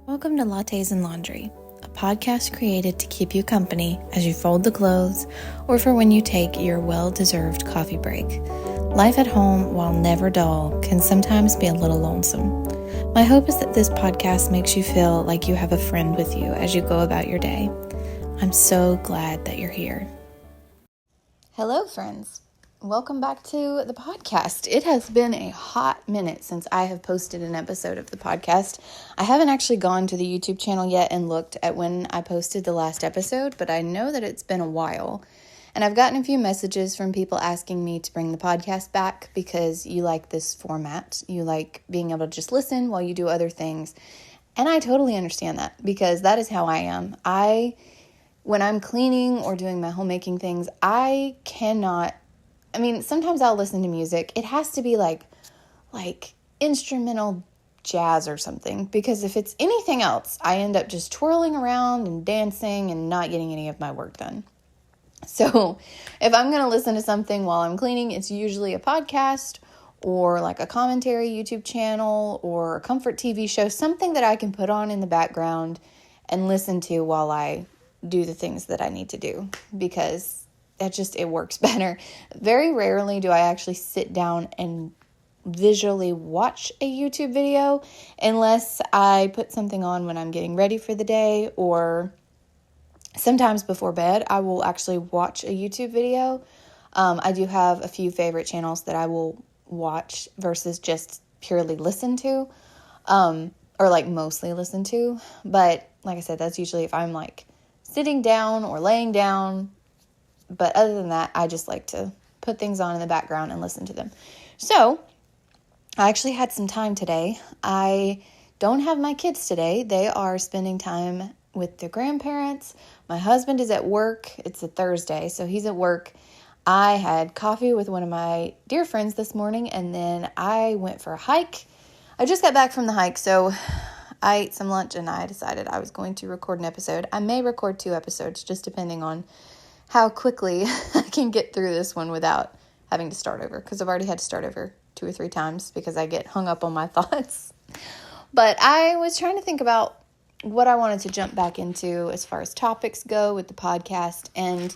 Welcome to Lattes and Laundry, a podcast created to keep you company as you fold the clothes or for when you take your well-deserved coffee break. Life at home, while never dull, can sometimes be a little lonesome. My hope is that this podcast makes you feel like you have a friend with you as you go about your day. I'm so glad that you're here. Hello, friends. Welcome back to the podcast. It has been a hot minute since I have posted an episode of the podcast. I haven't actually gone to the YouTube channel yet and looked at when I posted the last episode, but I know that it's been a while. And I've gotten a few messages from people asking me to bring the podcast back because you like this format. You like being able to just listen while you do other things. And I totally understand that because that is how I am. When I'm cleaning or doing my homemaking things, sometimes I'll listen to music. It has to be like instrumental jazz or something, because if it's anything else, I end up just twirling around and dancing and not getting any of my work done. So if I'm going to listen to something while I'm cleaning, it's usually a podcast or like a commentary YouTube channel or a comfort TV show, something that I can put on in the background and listen to while I do the things that I need to do, because it works better. Very rarely do I actually sit down and visually watch a YouTube video unless I put something on when I'm getting ready for the day, or sometimes before bed, I will actually watch a YouTube video. I do have a few favorite channels that I will watch versus just purely listen to, or like mostly listen to. But like I said, that's usually if I'm like sitting down or laying down. But other than that, I just like to put things on in the background and listen to them. So I actually had some time today. I don't have my kids today. They are spending time with their grandparents. My husband is at work. It's a Thursday, so he's at work. I had coffee with one of my dear friends this morning, and then I went for a hike. I just got back from the hike, so I ate some lunch, and I decided I was going to record an episode. I may record 2 episodes, just depending on how quickly I can get through this one without having to start over, because I've already had to start over 2 or 3 times because I get hung up on my thoughts. But I was trying to think about what I wanted to jump back into as far as topics go with the podcast, and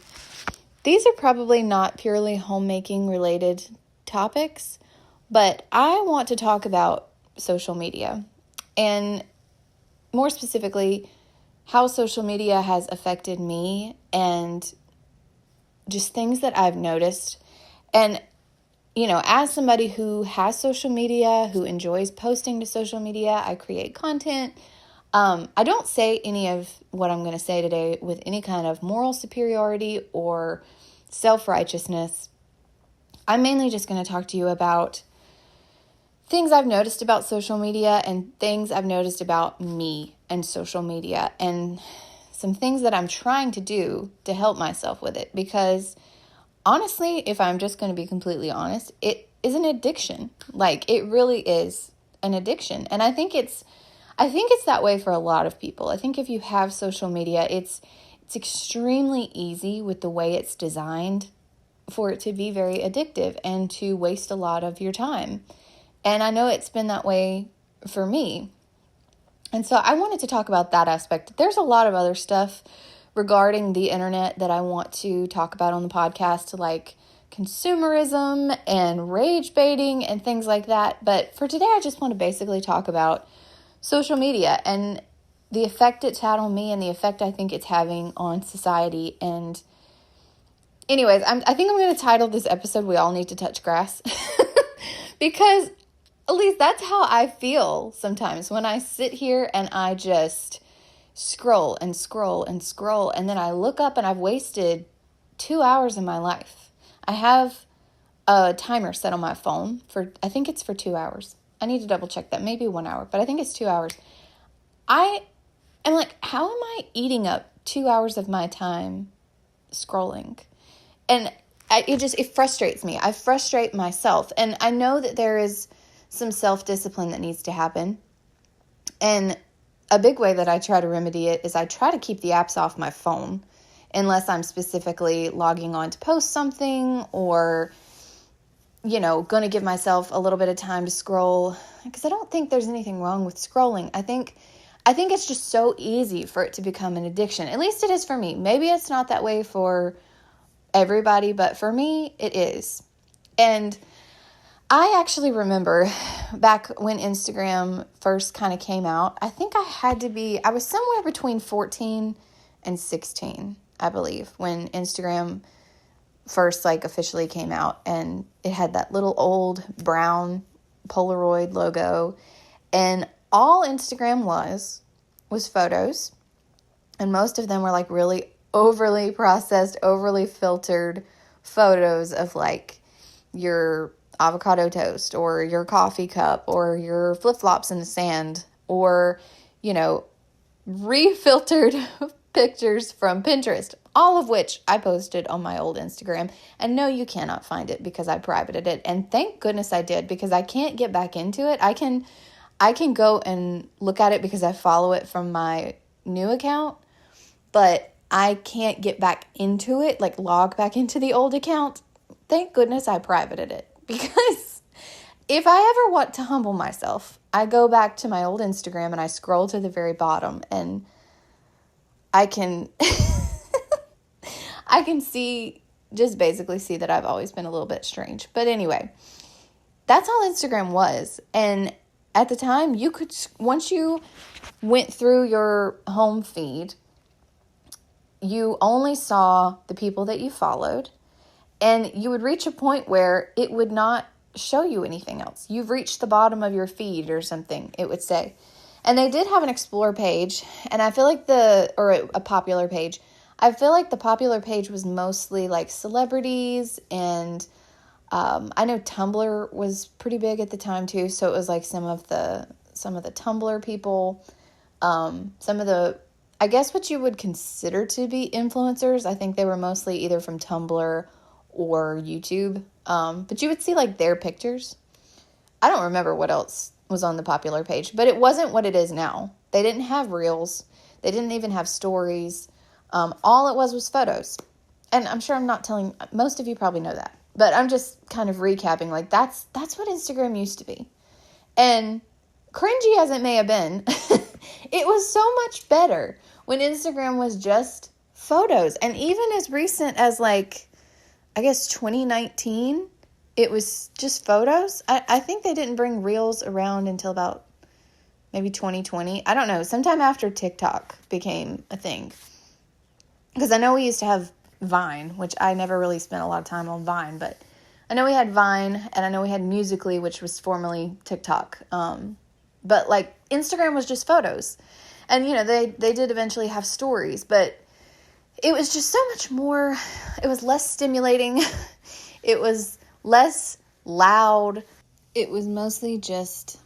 these are probably not purely homemaking related topics, but I want to talk about social media, and more specifically, how social media has affected me and just things that I've noticed. And, as somebody who has social media, who enjoys posting to social media, I create content. I don't say any of what I'm going to say today with any kind of moral superiority or self-righteousness. I'm mainly just going to talk to you about things I've noticed about social media and things I've noticed about me and social media, and some things that I'm trying to do to help myself with it. Because honestly, if I'm just going to be completely honest, it is an addiction. Like, it really is an addiction. And I think it's that way for a lot of people. I think if you have social media, it's extremely easy with the way it's designed for it to be very addictive and to waste a lot of your time. And I know it's been that way for me. And so I wanted to talk about that aspect. There's a lot of other stuff regarding the internet that I want to talk about on the podcast, like consumerism and rage baiting and things like that. But for today, I just want to basically talk about social media and the effect it's had on me and the effect I think it's having on society. And anyways, I think I'm going to title this episode, "We All Need to Touch Grass," because at least that's how I feel sometimes when I sit here and I just scroll and scroll and scroll, and then I look up and I've wasted 2 hours of my life. I have a timer set on my phone I think it's for 2 hours. I need to double check that, maybe 1 hour, but I think it's 2 hours. I am like, how am I eating up 2 hours of my time scrolling? And it frustrates me. I frustrate myself, and I know that there is some self-discipline that needs to happen. And a big way that I try to remedy it is I try to keep the apps off my phone unless I'm specifically logging on to post something or, going to give myself a little bit of time to scroll, because I don't think there's anything wrong with scrolling. I think I think it's just so easy for it to become an addiction. At least it is for me. Maybe it's not that way for everybody, but for me, it is. And I actually remember back when Instagram first kind of came out, I think I was somewhere between 14 and 16, I believe, when Instagram first like officially came out, and it had that little old brown Polaroid logo, and all Instagram was photos, and most of them were like really overly processed, overly filtered photos of like your avocado toast or your coffee cup or your flip-flops in the sand, or, you know, refiltered pictures from Pinterest, all of which I posted on my old Instagram. And no, you cannot find it because I privated it. And thank goodness I did, because I can't get back into it. I can go and look at it because I follow it from my new account, but I can't get back into it, like log back into the old account. Thank goodness I privated it, because if I ever want to humble myself, I go back to my old Instagram and I scroll to the very bottom, and I can I can basically see that I've always been a little bit strange. But anyway, that's all Instagram was. And at the time, once you went through your home feed, you only saw the people that you followed, and you would reach a point where it would not show you anything else. You've reached the bottom of your feed or something, it would say. And they did have an explore page, and I feel like a popular page. I feel like the popular page was mostly like celebrities, and I know Tumblr was pretty big at the time too. So it was like some of the Tumblr people, some of the, I guess what you would consider to be influencers. I think they were mostly either from Tumblr or YouTube. But you would see like their pictures. I don't remember what else was on the popular page, but it wasn't what it is now. They didn't have reels. They didn't even have stories. All it was photos. And I'm sure I'm not telling, most of you probably know that, but I'm just kind of recapping, like that's what Instagram used to be. And cringy as it may have been, it was so much better when Instagram was just photos. And even as recent as like, I guess 2019, it was just photos. I think they didn't bring reels around until about maybe 2020. I don't know. Sometime after TikTok became a thing. Because I know we used to have Vine, which I never really spent a lot of time on Vine. But I know we had Vine, and I know we had Musical.ly, which was formerly TikTok. But like Instagram was just photos. And, you know, they did eventually have stories. But it was just so much more. It was less stimulating. It was less loud. It was mostly just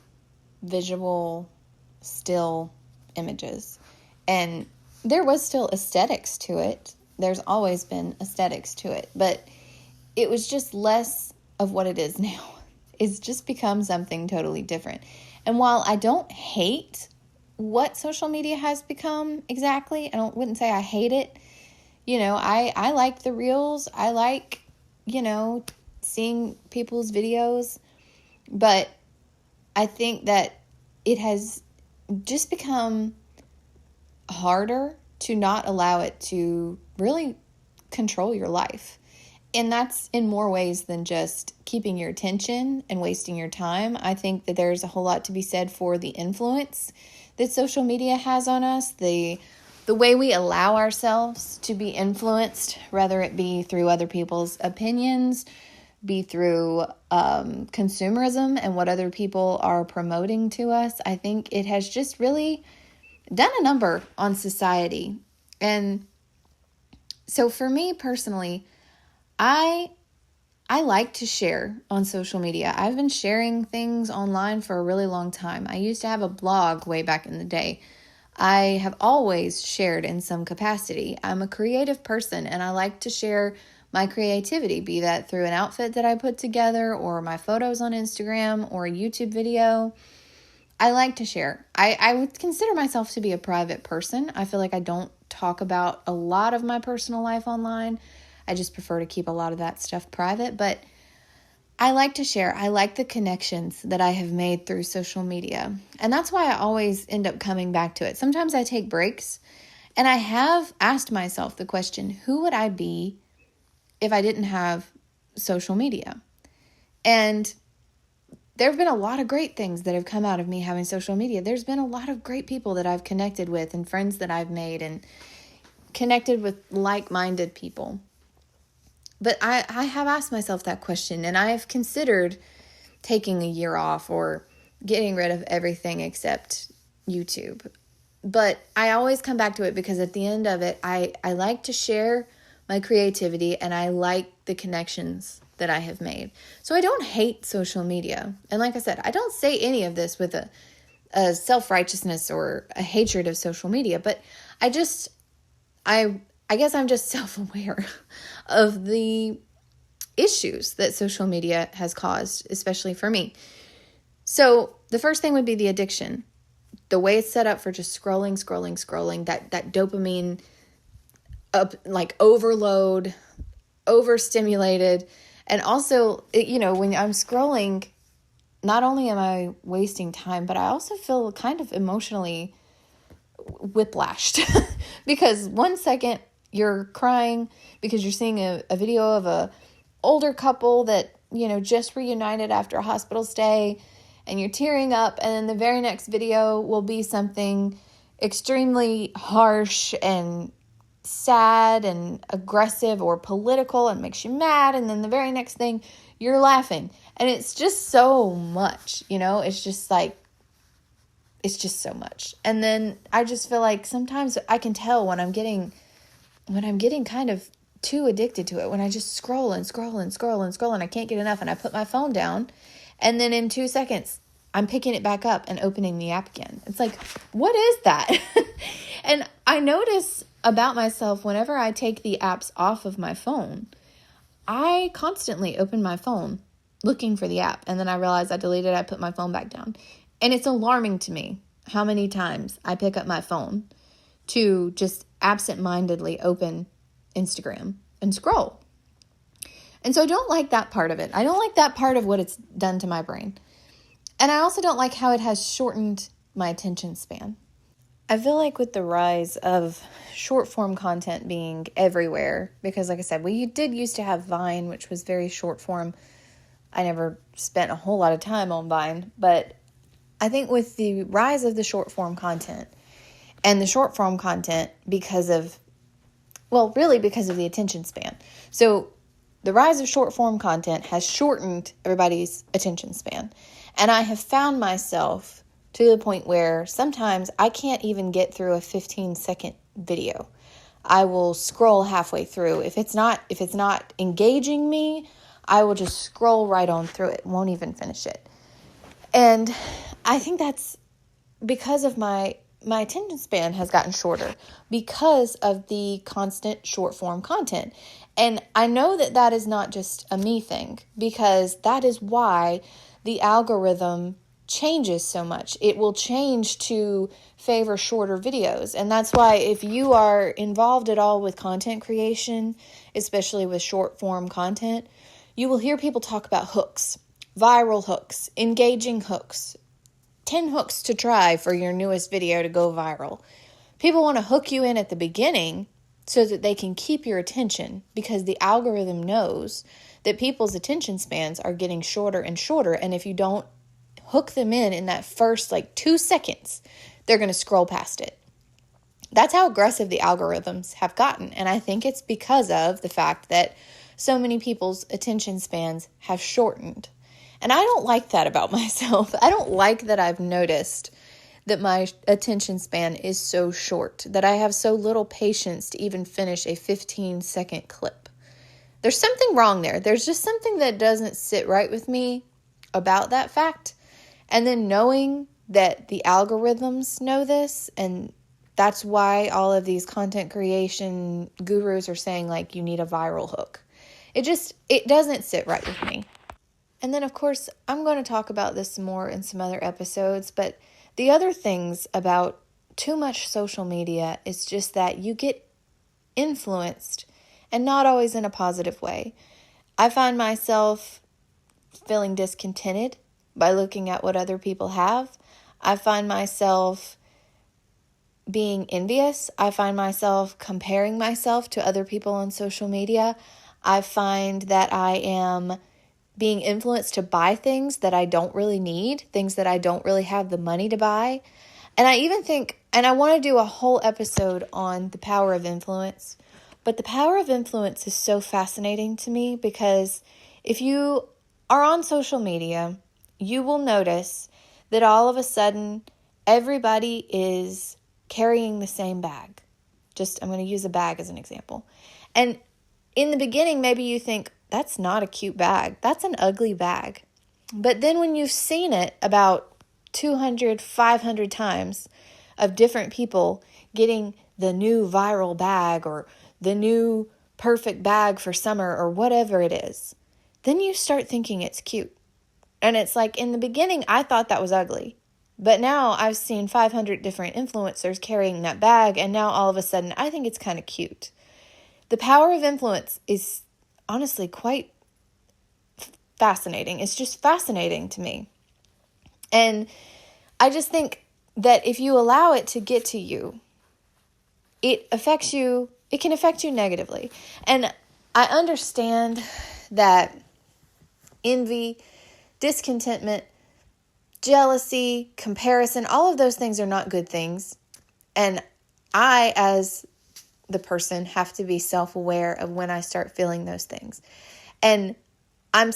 visual, still images. And there was still aesthetics to it. There's always been aesthetics to it. But it was just less of what it is now. It's just become something totally different. And while I don't hate what social media has become exactly, wouldn't say I hate it. You know, I like the reels. I like, you know, seeing people's videos. But I think that it has just become harder to not allow it to really control your life. And that's in more ways than just keeping your attention and wasting your time. I think that there's a whole lot to be said for the influence that social media has on us, the way we allow ourselves to be influenced, whether it be through other people's opinions, be through consumerism and what other people are promoting to us. I think it has just really done a number on society. And so for me personally, I like to share on social media. I've been sharing things online for a really long time. I used to have a blog way back in the day. I have always shared in some capacity. I'm a creative person, and I like to share my creativity, be that through an outfit that I put together or my photos on Instagram or a YouTube video. I like to share. I would consider myself to be a private person. I feel like I don't talk about a lot of my personal life online. I just prefer to keep a lot of that stuff private, but I like to share. I like the connections that I have made through social media. And that's why I always end up coming back to it. Sometimes I take breaks, and I have asked myself the question, who would I be if I didn't have social media? And there have been a lot of great things that have come out of me having social media. There's been a lot of great people that I've connected with and friends that I've made and connected with like-minded people. But I have asked myself that question, and I have considered taking a year off or getting rid of everything except YouTube. But I always come back to it because at the end of it, I like to share my creativity, and I like the connections that I have made. So I don't hate social media. And like I said, I don't say any of this with a self-righteousness or a hatred of social media, but I guess I'm just self-aware of the issues that social media has caused, especially for me. So the first thing would be the addiction. The way it's set up for just scrolling, that dopamine like overload, overstimulated. And also, when I'm scrolling, not only am I wasting time, but I also feel kind of emotionally whiplashed because 1 second you're crying because you're seeing a video of a older couple that, just reunited after a hospital stay, and you're tearing up, and then the very next video will be something extremely harsh and sad and aggressive or political and makes you mad, and then the very next thing you're laughing. And it's just so much, it's just so much. And then I just feel like sometimes I can tell when I'm getting kind of too addicted to it, when I just scroll and I can't get enough, and I put my phone down, and then in 2 seconds I'm picking it back up and opening the app again. It's like, what is that? And I notice about myself, whenever I take the apps off of my phone, I constantly open my phone looking for the app, and then I realize I deleted it, I put my phone back down. And it's alarming to me how many times I pick up my phone to just absent-mindedly open Instagram and scroll. And so I don't like that part of it. I don't like that part of what it's done to my brain. And I also don't like how it has shortened my attention span. I feel like with the rise of short form content being everywhere, because like I said, we did used to have Vine, which was very short form. I never spent a whole lot of time on Vine, but I think with the rise of the short form content and the short form content because of the attention span. So the rise of short form content has shortened everybody's attention span. And I have found myself to the point where sometimes I can't even get through a 15-second video. I will scroll halfway through. If it's not engaging me, I will just scroll right on through it, won't even finish it. And I think that's because of my attention span has gotten shorter because of the constant short form content. And I know that is not just a me thing, because that is why the algorithm changes so much. It will change to favor shorter videos. And that's why if you are involved at all with content creation, especially with short form content, you will hear people talk about hooks, viral hooks, engaging hooks, 10 hooks to try for your newest video to go viral. People want to hook you in at the beginning so that they can keep your attention, because the algorithm knows that people's attention spans are getting shorter and shorter. And if you don't hook them in that first 2 seconds, they're going to scroll past it. That's how aggressive the algorithms have gotten. And I think it's because of the fact that so many people's attention spans have shortened. And I don't like that about myself. I don't like that I've noticed that my attention span is so short, that I have so little patience to even finish a 15-second clip. There's something wrong there. There's just something that doesn't sit right with me about that fact. And then knowing that the algorithms know this, and that's why all of these content creation gurus are saying you need a viral hook. It doesn't sit right with me. And then, of course, I'm going to talk about this more in some other episodes, but the other things about too much social media is just that you get influenced, and not always in a positive way. I find myself feeling discontented by looking at what other people have. I find myself being envious. I find myself comparing myself to other people on social media. I find that I am being influenced to buy things that I don't really need, things that I don't really have the money to buy. And I even think, and I want to do a whole episode on the power of influence, but the power of influence is so fascinating to me because if you are on social media, you will notice that all of a sudden everybody is carrying the same bag. I'm going to use a bag as an example. And in the beginning, maybe you think, that's not a cute bag. That's an ugly bag. But then when you've seen it about 200, 500 times of different people getting the new viral bag or the new perfect bag for summer or whatever it is, then you start thinking it's cute. And it's like in the beginning, I thought that was ugly. But now I've seen 500 different influencers carrying that bag. And now all of a sudden, I think it's kind of cute. The power of influence is honestly quite fascinating. It's just fascinating to me. And I just think that if you allow it to get to you, it can affect you negatively. And I understand that envy, discontentment, jealousy, comparison, all of those things are not good things. And I, as the person, have to be self-aware of when I start feeling those things. And I'm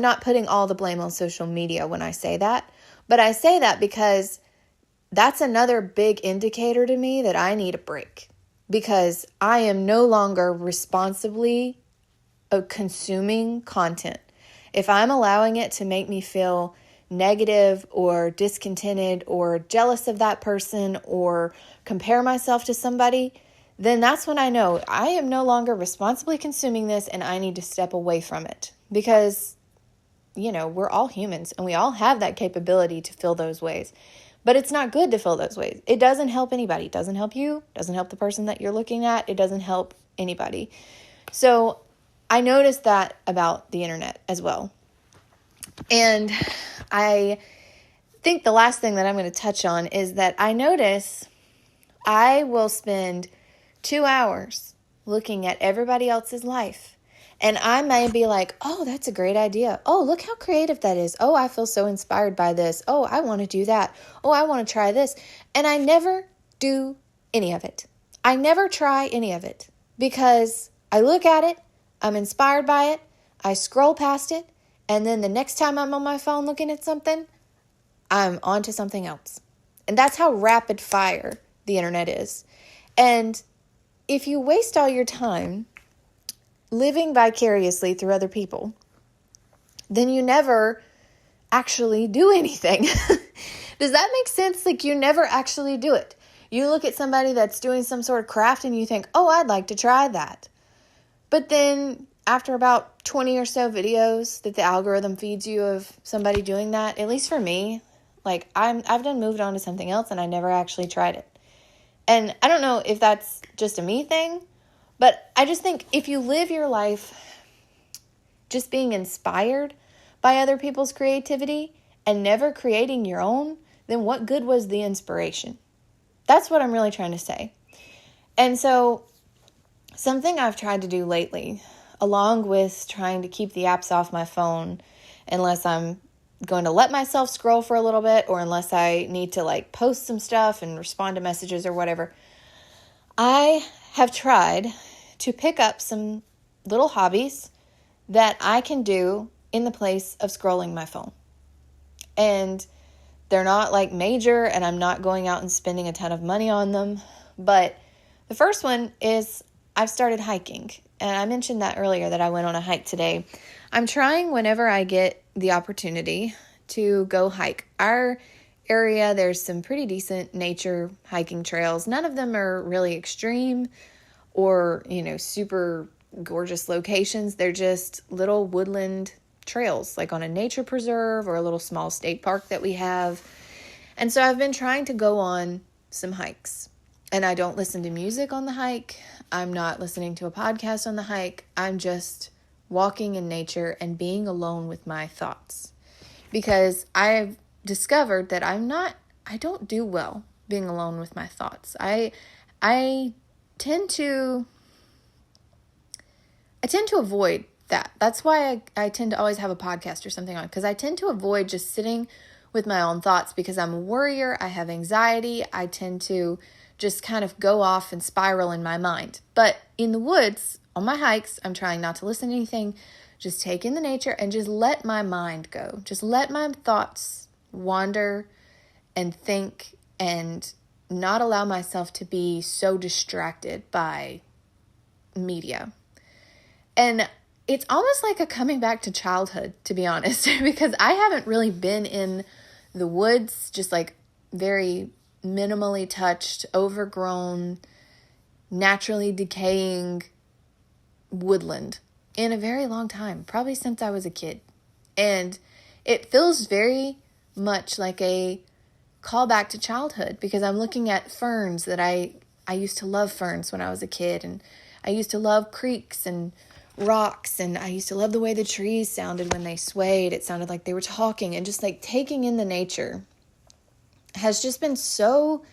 not putting all the blame on social media when I say that, but I say that because that's another big indicator to me that I need a break, because I am no longer responsibly consuming content. If I'm allowing it to make me feel negative or discontented or jealous of that person or compare myself to somebody, then that's when I know I am no longer responsibly consuming this and I need to step away from it. Because, we're all humans and we all have that capability to feel those ways. But it's not good to feel those ways. It doesn't help anybody. It doesn't help you. It doesn't help the person that you're looking at. It doesn't help anybody. So I noticed that about the internet as well. And I think the last thing that I'm going to touch on is that I notice I will spend 2 hours looking at everybody else's life. And I may be like, oh, that's a great idea. Oh, look how creative that is. Oh, I feel so inspired by this. Oh, I want to do that. Oh, I want to try this. And I never do any of it. I never try any of it because I look at it, I'm inspired by it, I scroll past it, and then the next time I'm on my phone looking at something, I'm on to something else. And that's how rapid fire the internet is. And if you waste all your time living vicariously through other people, then you never actually do anything. Does that make sense? Like, you never actually do it. You look at somebody that's doing some sort of craft and you think, oh, I'd like to try that. But then after about 20 or so videos that the algorithm feeds you of somebody doing that, at least for me, like I've done moved on to something else and I never actually tried it. And I don't know if that's just a me thing, but I just think if you live your life just being inspired by other people's creativity and never creating your own, then what good was the inspiration? That's what I'm really trying to say. And so something I've tried to do lately, along with trying to keep the apps off my phone unless I'm going to let myself scroll for a little bit or unless I need to post some stuff and respond to messages or whatever, I have tried to pick up some little hobbies that I can do in the place of scrolling my phone. And they're not major, and I'm not going out and spending a ton of money on them. But the first one is I've started hiking. And I mentioned that earlier that I went on a hike today. I'm trying whenever I get the opportunity to go hike. Our area, there's some pretty decent nature hiking trails. None of them are really extreme or, super gorgeous locations. They're just little woodland trails, like on a nature preserve or a little small state park that we have. And so I've been trying to go on some hikes. And I don't listen to music on the hike. I'm not listening to a podcast on the hike. I'm just walking in nature and being alone with my thoughts. Because I've discovered that I don't do well being alone with my thoughts. I tend to avoid that. That's why I tend to always have a podcast or something on, because I tend to avoid just sitting with my own thoughts because I'm a worrier. I have anxiety. I tend to just kind of go off and spiral in my mind. But in the woods, on my hikes, I'm trying not to listen to anything, just take in the nature and just let my mind go. Just let my thoughts wander and think and not allow myself to be so distracted by media. And it's almost like a coming back to childhood, to be honest, because I haven't really been in the woods, just like very minimally touched, overgrown, naturally decaying woodland in a very long time, probably since I was a kid. And it feels very much like a callback to childhood because I'm looking at ferns that I used to love ferns when I was a kid, and I used to love creeks and rocks, and I used to love the way the trees sounded when they swayed. It sounded like they were talking, and just like taking in the nature has just been so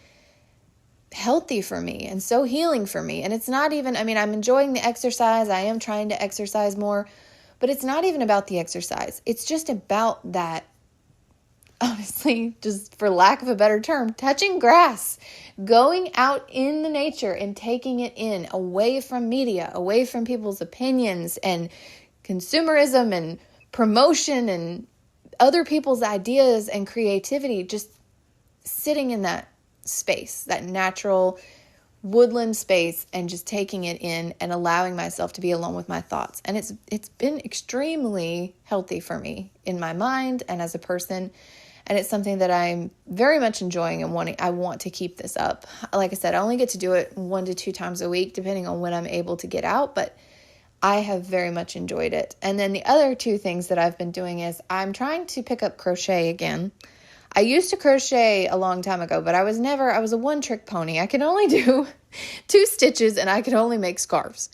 healthy for me and so healing for me. And it's not even, I'm enjoying the exercise. I am trying to exercise more, but it's not even about the exercise. It's just about that, honestly, just for lack of a better term, touching grass, going out in the nature and taking it in, away from media, away from people's opinions and consumerism and promotion and other people's ideas and creativity, just sitting in that space, that natural woodland space, and just taking it in and allowing myself to be alone with my thoughts. And it's been extremely healthy for me in my mind and as a person. And it's something that I'm very much enjoying and I want to keep this up. Like I said, I only get to do it 1 to 2 times a week, depending on when I'm able to get out, but I have very much enjoyed it. And then the other 2 things that I've been doing is I'm trying to pick up crochet again. I used to crochet a long time ago, but I was a one-trick pony. I could only do 2 stitches and I could only make scarves.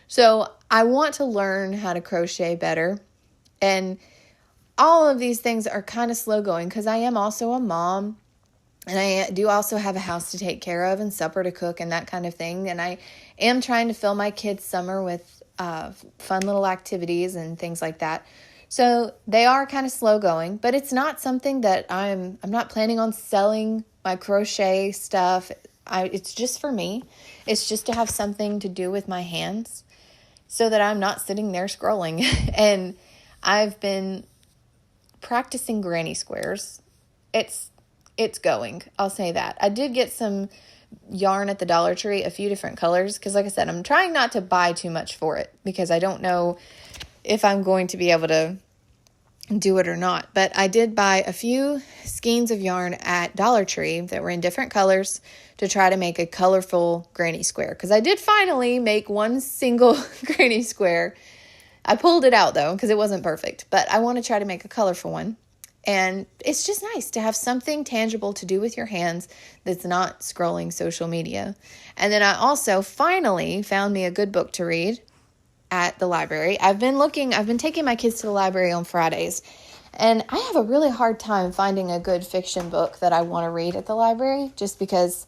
So I want to learn how to crochet better. And all of these things are kind of slow going because I am also a mom, and I do also have a house to take care of and supper to cook and that kind of thing. And I am trying to fill my kids' summer with fun little activities and things like that. So they are kind of slow going, but it's not something that I'm not planning on selling my crochet stuff. It's just for me. It's just to have something to do with my hands so that I'm not sitting there scrolling. And I've been practicing granny squares. It's going. I'll say that. I did get some yarn at the Dollar Tree, a few different colors, because like I said, I'm trying not to buy too much for it because I don't know if I'm going to be able to do it or not. But I did buy a few skeins of yarn at Dollar Tree that were in different colors to try to make a colorful granny square, because I did finally make one single granny square. I pulled it out though because it wasn't perfect, but I want to try to make a colorful one. And it's just nice to have something tangible to do with your hands that's not scrolling social media. And then I also finally found me a good book to read at the library. I've been taking my kids to the library on Fridays, and I have a really hard time finding a good fiction book that I want to read at the library just because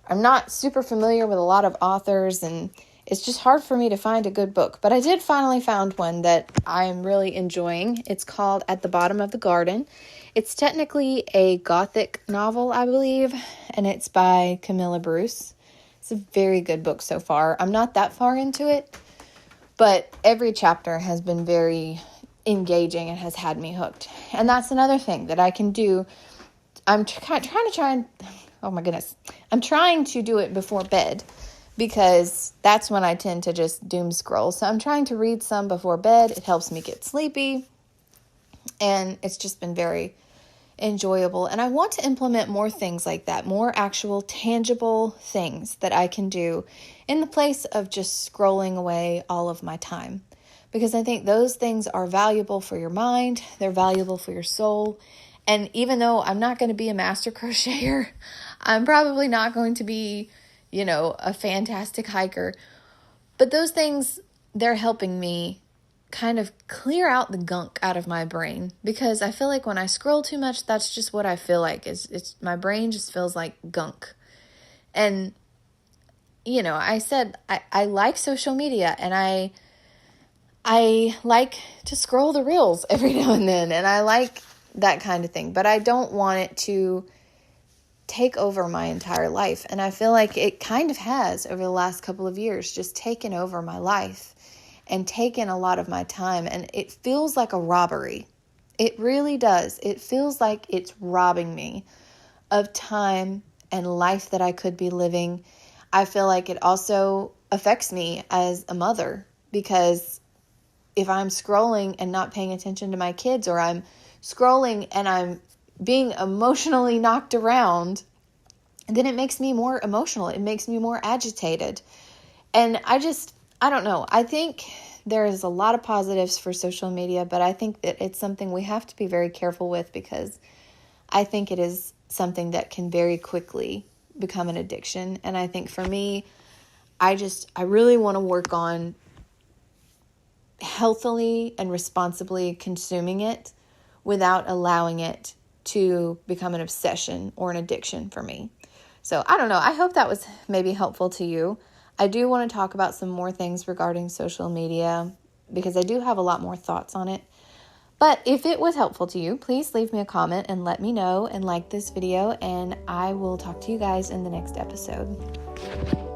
I'm not super familiar with a lot of authors, and it's just hard for me to find a good book. But I did finally find one that I'm really enjoying. It's called At the Bottom of the Garden. It's technically a Gothic novel, I believe, and it's by Camilla Bruce. It's a very good book so far. I'm not that far into it, but every chapter has been very engaging and has had me hooked. And that's another thing that I can do. I'm trying to do it before bed because that's when I tend to just doom scroll. So I'm trying to read some before bed. It helps me get sleepy, and it's just been very enjoyable. And I want to implement more things like that, more actual tangible things that I can do in the place of just scrolling away all of my time. Because I think those things are valuable for your mind, they're valuable for your soul. And even though I'm not going to be a master crocheter, I'm probably not going to be, a fantastic hiker. But those things, they're helping me kind of clear out the gunk out of my brain, because I feel like when I scroll too much, that's just what I feel like. It's my brain just feels like gunk. And, I said I like social media, and I like to scroll the reels every now and then, and I like that kind of thing, but I don't want it to take over my entire life. And I feel like it kind of has over the last couple of years, just taken over my life and taken a lot of my time. And it feels like a robbery. It really does. It feels like it's robbing me of time and life that I could be living. I feel like it also affects me as a mother, because if I'm scrolling and not paying attention to my kids, or I'm scrolling and I'm being emotionally knocked around, then it makes me more emotional. It makes me more agitated. And I don't know. I think there is a lot of positives for social media, but I think that it's something we have to be very careful with, because I think it is something that can very quickly become an addiction. And I think for me, I really want to work on healthily and responsibly consuming it without allowing it to become an obsession or an addiction for me. So I don't know. I hope that was maybe helpful to you. I do want to talk about some more things regarding social media, because I do have a lot more thoughts on it. But if it was helpful to you, please leave me a comment and let me know, and like this video, and I will talk to you guys in the next episode.